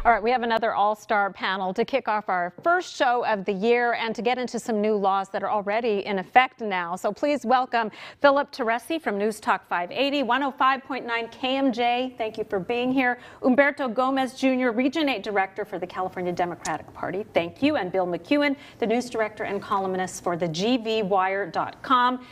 All right, we have another all-star panel to kick off our first show of the year and to get into some new laws that are already in effect now. So please welcome Philip Teresi from News Talk 580, 105.9 KMJ. Thank you for being here. Humberto Gomez Jr., Region 8 Director for the California Democratic Party. Thank you. And Bill McEwen, the News Director and columnist for the GVWire.com.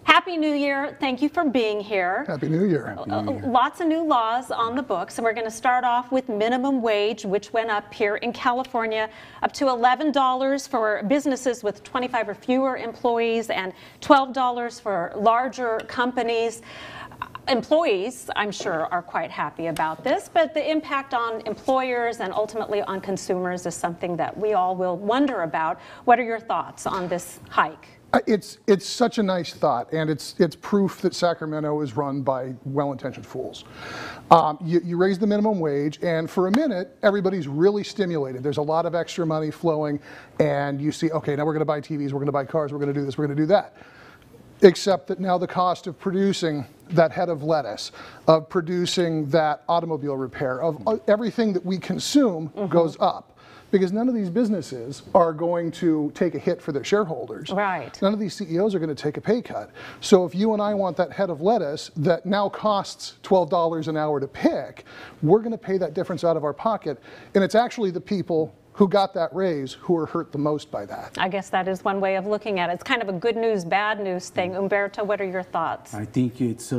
Happy New Year. Thank you for being here. Happy New Year. Lots of new laws on the books, and we're going to start off with minimum wage, which went up here in California up to $11 for businesses with 25 or fewer employees and $12 for larger companies. Employees, I'm sure, are quite happy about this, but the impact on employers and ultimately on consumers is something that we all will wonder about. What are your thoughts on this hike? It's such a nice thought, and it's proof that Sacramento is run by well-intentioned fools. You raise the minimum wage, and for a minute, everybody's really stimulated. There's a lot of extra money flowing, and you see, okay, now we're going to buy TVs, we're going to buy cars, we're going to do this, we're going to do that. Except that now the cost of producing that head of lettuce, of producing that automobile repair, of everything that we consume goes up. Because none of these businesses are going to take a hit for their shareholders. Right. None of these CEOs are going to take a pay cut. So if you and I want that head of lettuce that now costs $12 an hour to pick, we're going to pay that difference out of our pocket. And it's actually the people who got that raise who are hurt the most by that. I guess that is one way of looking at it. It's kind of a good news, bad news thing. Humberto, what are your thoughts? I think it's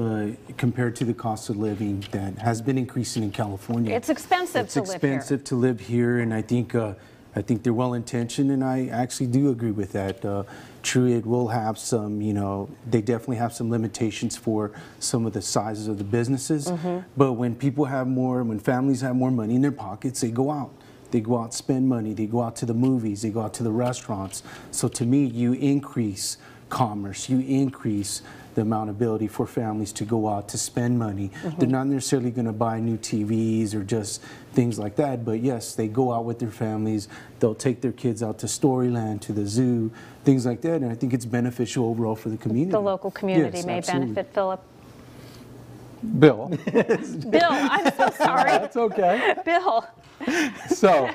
compared to the cost of living that has been increasing in California. It's expensive to live here. It's expensive to live here, and I think they're well intentioned, and I actually do agree with that. True, it will have some, they definitely have some limitations for some of the sizes of the businesses. But when people have more, when families have more money in their pockets, they go out. They go out, spend money, they go out to the movies, they go out to the restaurants. So to me, you increase commerce, you increase the amount of ability for families to go out to spend money. They're not necessarily going to buy new TVs or just things like that, but yes, they go out with their families, they'll take their kids out to Storyland, to the zoo, things like that, and I think it's beneficial overall for the community. The local community may absolutely benefit. Philip? Bill. Bill, I'm so sorry. That's okay. Bill. So,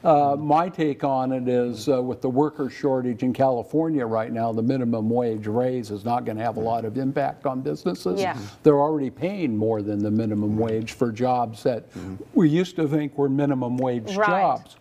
my take on it is with the worker shortage in California right now, the minimum wage raise is not going to have a lot of impact on businesses. Yeah. They're already paying more than the minimum wage for jobs that we used to think were minimum wage jobs.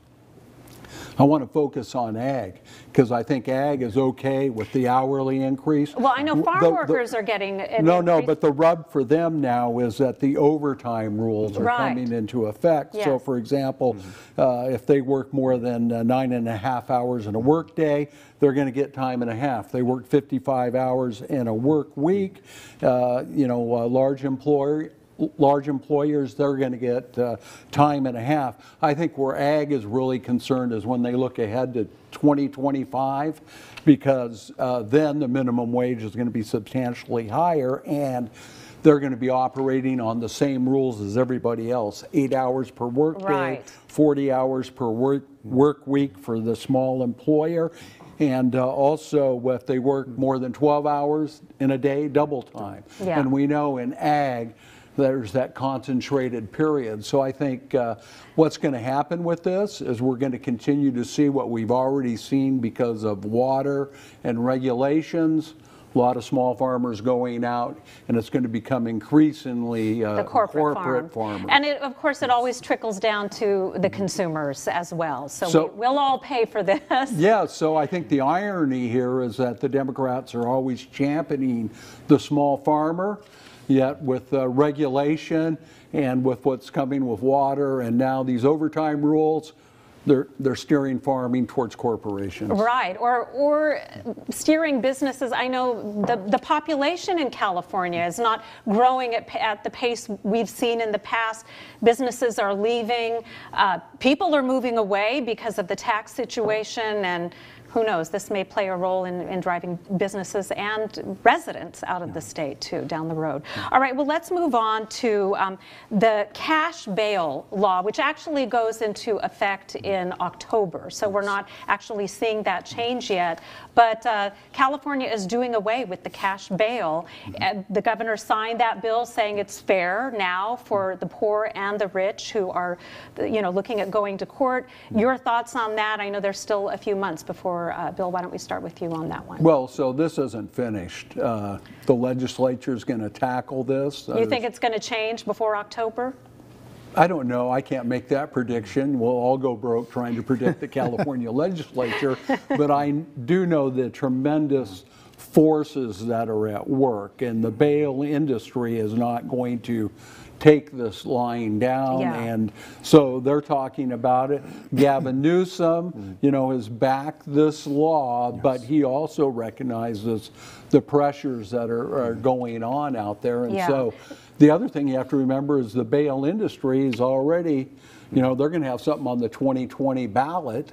I want to focus on ag because I think ag is okay with the hourly increase. Well, I know farm workers are getting an increase. But the rub for them now is that the overtime rules are coming into effect. Yes. So, for example, if they work more than 9.5 hours in a work day, they're going to get time and a half. They work 55 hours in a work week. A large employers, they're going to get time and a half. I think where ag is really concerned is when they look ahead to 2025, because then the minimum wage is going to be substantially higher, and they're going to be operating on the same rules as everybody else. 8 hours per work day, 40 hours per work week for the small employer. And also, if they work more than 12 hours in a day, double time. Yeah. And we know in ag, there's that concentrated period. So I think what's going to happen with this is we're going to continue to see what we've already seen because of water and regulations. A lot of small farmers going out, and it's going to become increasingly the corporate farmers. And of course, it always trickles down to the consumers as well. So we'll all pay for this. Yeah, so I think the irony here is that the Democrats are always championing the small farmer, yet with regulation and with what's coming with water and now these overtime rules, they're steering farming towards corporations. Right, or steering businesses. I know the population in California is not growing at the pace we've seen in the past. Businesses are leaving. People are moving away because of the tax situation and who knows, this may play a role in driving businesses and residents out of the state too down the road. All right, well, let's move on to the cash bail law, which actually goes into effect in October. So we're not actually seeing that change yet, but California is doing away with the cash bail. The governor signed that bill saying it's fair now for the poor and the rich who are, looking at going to court. Your thoughts on that? I know there's still a few months before, Bill, why don't we start with you on that one? Well, so this isn't finished. The legislature is going to tackle this. You think it's going to change before October? I don't know. I can't make that prediction. We'll all go broke trying to predict the California legislature. But I do know the tremendous forces that are at work, and the bail industry is not going to take this lying down. Yeah. And so they're talking about it. Gavin Newsom, has backed this law, but he also recognizes the pressures that are going on out there. And so the other thing you have to remember is the bail industry is already, they're going to have something on the 2020 ballot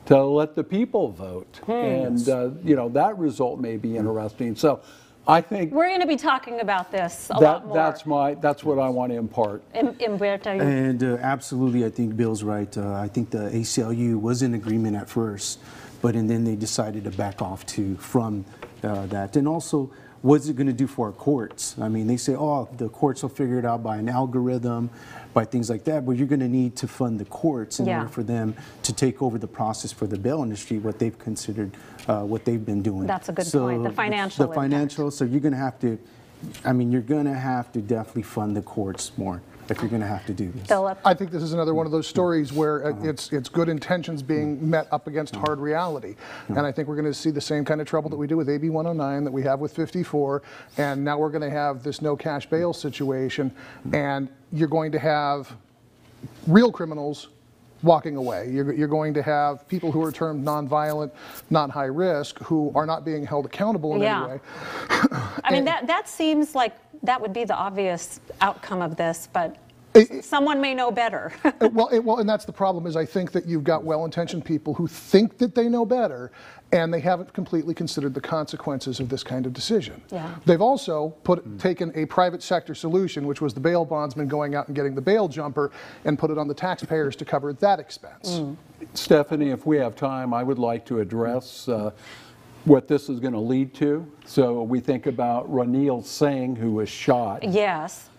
to let the people vote. And, that result may be interesting. So I think we're going to be talking about this a lot more. That's what I want to impart. Humberto, And absolutely, I think Bill's right. I think the ACLU was in agreement at first, and then they decided to back off from that. And also, what's it going to do for our courts? I mean, they say, the courts will figure it out by an algorithm, by things like that, but you're going to need to fund the courts in order for them to take over the process for the bail industry, what they've considered, what they've been doing. That's a good point, the financial impact. So you're going to have to, you're going to have to definitely fund the courts more if you're going to have to do this. Philip? I think this is another one of those stories where it's good intentions being met up against hard reality. And I think we're going to see the same kind of trouble that we do with AB 109, that we have with 54, and now we're going to have this no cash bail situation, and you're going to have real criminals walking away. You're going to have people who are termed nonviolent, not high risk, who are not being held accountable in any way. I mean, that seems like that would be the obvious outcome of this, but someone may know better. Well, and that's the problem, is I think that you've got well-intentioned people who think that they know better, and they haven't completely considered the consequences of this kind of decision. Yeah. They've also taken a private sector solution, which was the bail bondsman going out and getting the bail jumper, and put it on the taxpayers to cover that expense. Stephanie, if we have time, I would like to address what this is going to lead to. So we think about Ranil Singh, who was shot. Yes.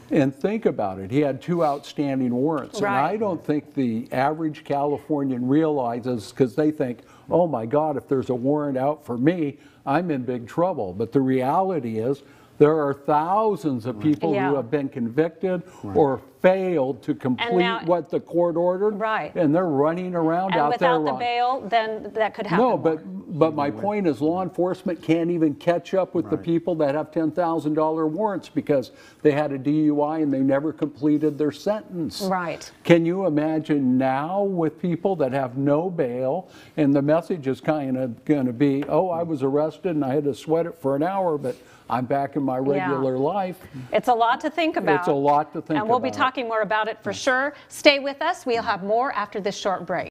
And think about it. He had 2 outstanding warrants. Right. And I don't think the average Californian realizes, because they think, oh my God, if there's a warrant out for me, I'm in big trouble. But the reality is, there are thousands of people who have been convicted or failed to complete what the court ordered. Right. And they're running around out there. And without the bail, then that could happen. No, but my point is, law enforcement can't even catch up with the people that have $10,000 warrants because they had a DUI and they never completed their sentence. Right. Can you imagine now with people that have no bail, and the message is kind of going to be, oh, I was arrested and I had to sweat it for an hour, but I'm back in my regular life. It's a lot to think about. It's a lot to think about. And we'll be talking more about it for sure. Stay with us. We'll have more after this short break.